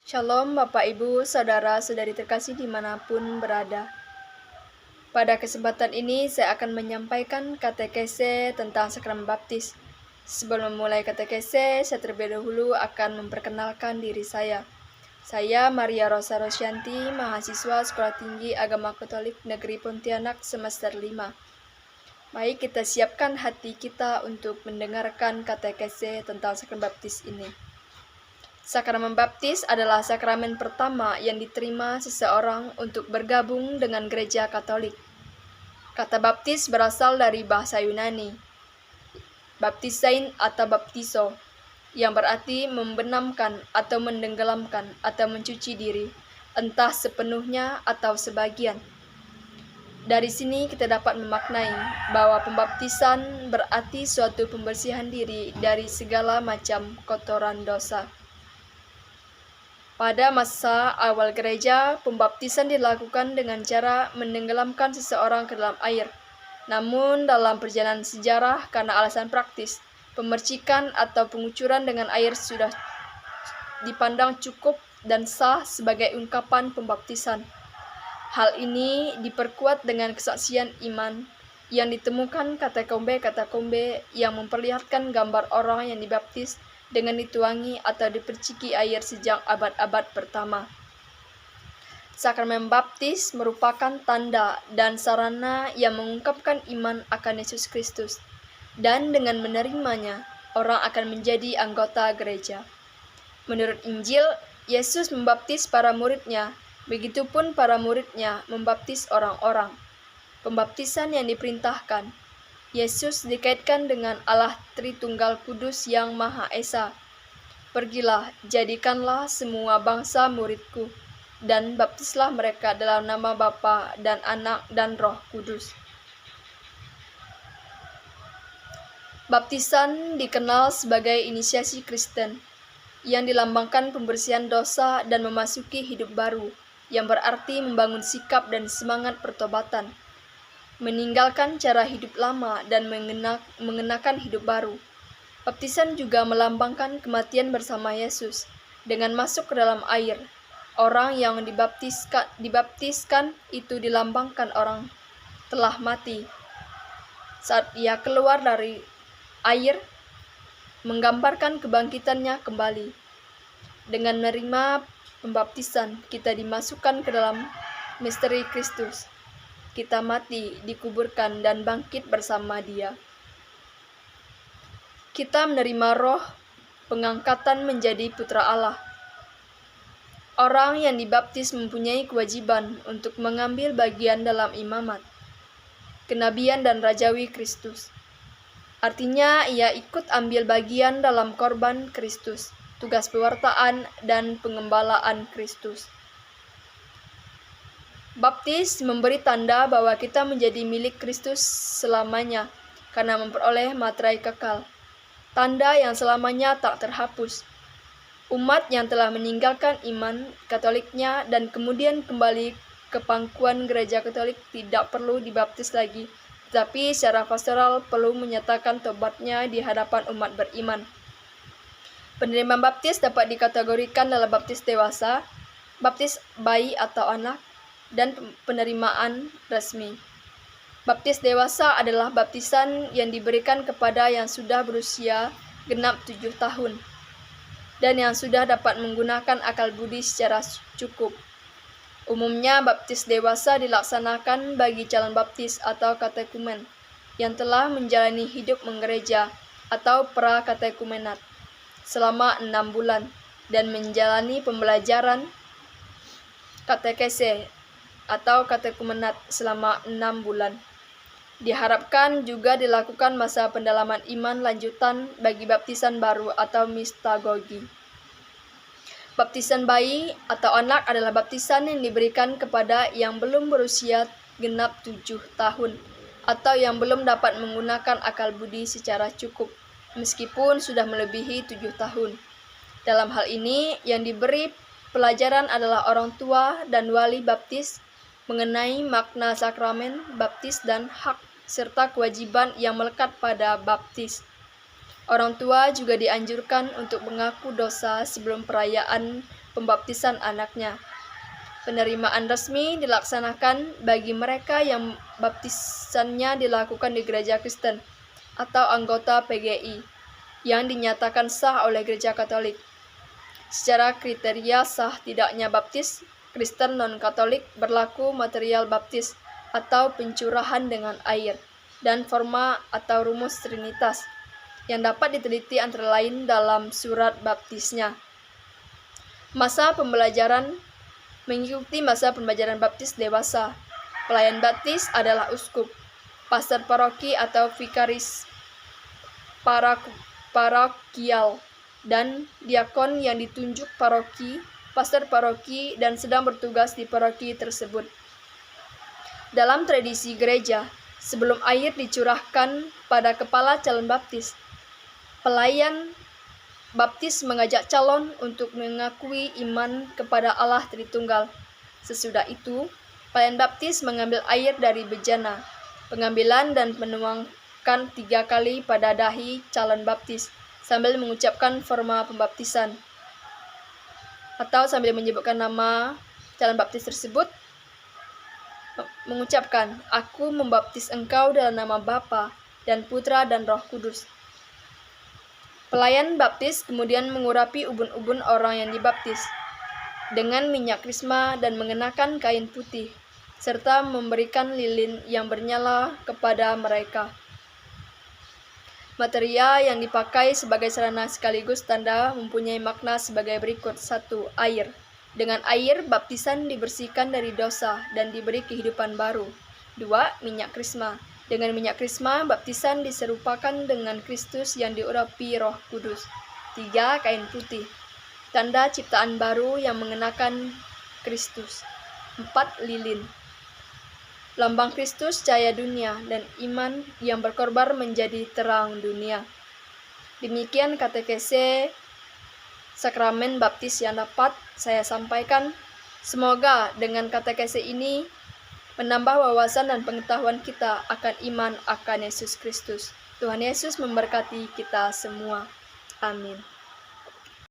Shalom Bapak Ibu, Saudara-saudari terkasih dimanapun berada. Pada kesempatan ini saya akan menyampaikan katekese tentang sakramen baptis. Sebelum memulai katekese, saya terlebih dahulu akan memperkenalkan diri saya. Saya Maria Rosa Rosyanti, mahasiswa Sekolah Tinggi Agama Katolik Negeri Pontianak semester 5. Mari kita siapkan hati kita untuk mendengarkan katekese tentang sakramen baptis ini. Sakramen baptis adalah sakramen pertama yang diterima seseorang untuk bergabung dengan gereja Katolik. Kata baptis berasal dari bahasa Yunani, baptisain atau baptiso, yang berarti membenamkan atau menenggelamkan atau mencuci diri, entah sepenuhnya atau sebagian. Dari sini kita dapat memaknai bahwa pembaptisan berarti suatu pembersihan diri dari segala macam kotoran dosa. Pada masa awal gereja, pembaptisan dilakukan dengan cara menenggelamkan seseorang ke dalam air. Namun dalam perjalanan sejarah, karena alasan praktis, pemercikan atau pengucuran dengan air sudah dipandang cukup dan sah sebagai ungkapan pembaptisan. Hal ini diperkuat dengan kesaksian iman yang ditemukan katakombe yang memperlihatkan gambar orang yang dibaptis dengan dituangi atau diperciki air sejak abad-abad pertama. Sakramen baptis merupakan tanda dan sarana yang mengungkapkan iman akan Yesus Kristus, dan dengan menerimanya, orang akan menjadi anggota gereja. Menurut Injil, Yesus membaptis para muridnya, begitupun para muridnya membaptis orang-orang. Pembaptisan yang diperintahkan, Yesus dikaitkan dengan Allah Tritunggal Kudus yang Maha Esa. Pergilah, jadikanlah semua bangsa muridku, dan baptislah mereka dalam nama Bapa dan Anak dan Roh Kudus. Baptisan dikenal sebagai inisiasi Kristen, yang dilambangkan pembersihan dosa dan memasuki hidup baru, yang berarti membangun sikap dan semangat pertobatan, meninggalkan cara hidup lama dan mengenakan hidup baru. Baptisan juga melambangkan kematian bersama Yesus. Dengan masuk ke dalam air, orang yang dibaptiskan itu dilambangkan orang telah mati. Saat ia keluar dari air, menggambarkan kebangkitannya kembali. Dengan menerima pembaptisan, kita dimasukkan ke dalam misteri Kristus. Kita mati, dikuburkan, dan bangkit bersama Dia. Kita menerima roh pengangkatan menjadi putra Allah. Orang yang dibaptis mempunyai kewajiban untuk mengambil bagian dalam imamat, kenabian dan rajawi Kristus. Artinya ia ikut ambil bagian dalam korban Kristus, tugas pewartaan dan pengembalaan Kristus. Baptis memberi tanda bahwa kita menjadi milik Kristus selamanya karena memperoleh materai kekal, tanda yang selamanya tak terhapus. Umat yang telah meninggalkan iman Katoliknya dan kemudian kembali ke pangkuan gereja Katolik tidak perlu dibaptis lagi, tetapi secara pastoral perlu menyatakan tobatnya di hadapan umat beriman. Penerimaan baptis dapat dikategorikan dalam baptis dewasa, baptis bayi atau anak, dan penerimaan resmi. Baptis dewasa adalah baptisan yang diberikan kepada yang sudah berusia genap 7 tahun dan yang sudah dapat menggunakan akal budi secara cukup. Umumnya baptis dewasa dilaksanakan bagi calon baptis atau katekumen yang telah menjalani hidup menggereja atau pra-katekumenat selama 6 bulan dan menjalani pembelajaran katekese atau katekumenat selama 6 bulan. Diharapkan juga dilakukan masa pendalaman iman lanjutan bagi baptisan baru atau mistagogi. Baptisan bayi atau anak adalah baptisan yang diberikan kepada yang belum berusia genap 7 tahun atau yang belum dapat menggunakan akal budi secara cukup meskipun sudah melebihi 7 tahun. Dalam hal ini, yang diberi pelajaran adalah orang tua dan wali baptis mengenai makna sakramen baptis dan hak serta kewajiban yang melekat pada baptis. Orang tua juga dianjurkan untuk mengaku dosa sebelum perayaan pembaptisan anaknya. Penerimaan resmi dilaksanakan bagi mereka yang baptisannya dilakukan di gereja Kristen atau anggota PGI yang dinyatakan sah oleh gereja Katolik. Secara kriteria sah tidaknya baptis Kristen non-Katolik berlaku material baptis atau pencurahan dengan air dan forma atau rumus Trinitas yang dapat diteliti antara lain dalam surat baptisnya. Masa pembelajaran mengikuti masa pembelajaran baptis dewasa. Pelayan baptis adalah uskup, pastor paroki atau vikaris parokial, dan diakon yang ditunjuk paroki, pastor paroki, dan sedang bertugas di paroki tersebut. Dalam tradisi gereja, sebelum air dicurahkan pada kepala calon baptis, pelayan baptis mengajak calon untuk mengakui iman kepada Allah Tritunggal. Sesudah itu, pelayan baptis mengambil air dari bejana, pengambilan dan menuangkan 3 kali pada dahi calon baptis, sambil mengucapkan forma pembaptisan. Atau sambil menyebutkan nama calon baptis tersebut, mengucapkan, "Aku membaptis engkau dalam nama Bapa dan Putra dan Roh Kudus." Pelayan baptis kemudian mengurapi ubun-ubun orang yang dibaptis dengan minyak krisma dan mengenakan kain putih, serta memberikan lilin yang bernyala kepada mereka. Material yang dipakai sebagai sarana sekaligus tanda mempunyai makna sebagai berikut. 1. Air. Dengan air, baptisan dibersihkan dari dosa dan diberi kehidupan baru. 2. Minyak krisma. Dengan minyak krisma, baptisan diserupakan dengan Kristus yang diurapi Roh Kudus. 3. Kain putih. Tanda ciptaan baru yang mengenakan Kristus. 4. Lilin. Lambang Kristus cahaya dunia dan iman yang berkorban menjadi terang dunia. Demikian katekese sakramen baptis yang dapat saya sampaikan. Semoga dengan katekese ini menambah wawasan dan pengetahuan kita akan iman akan Yesus Kristus. Tuhan Yesus memberkati kita semua. Amin.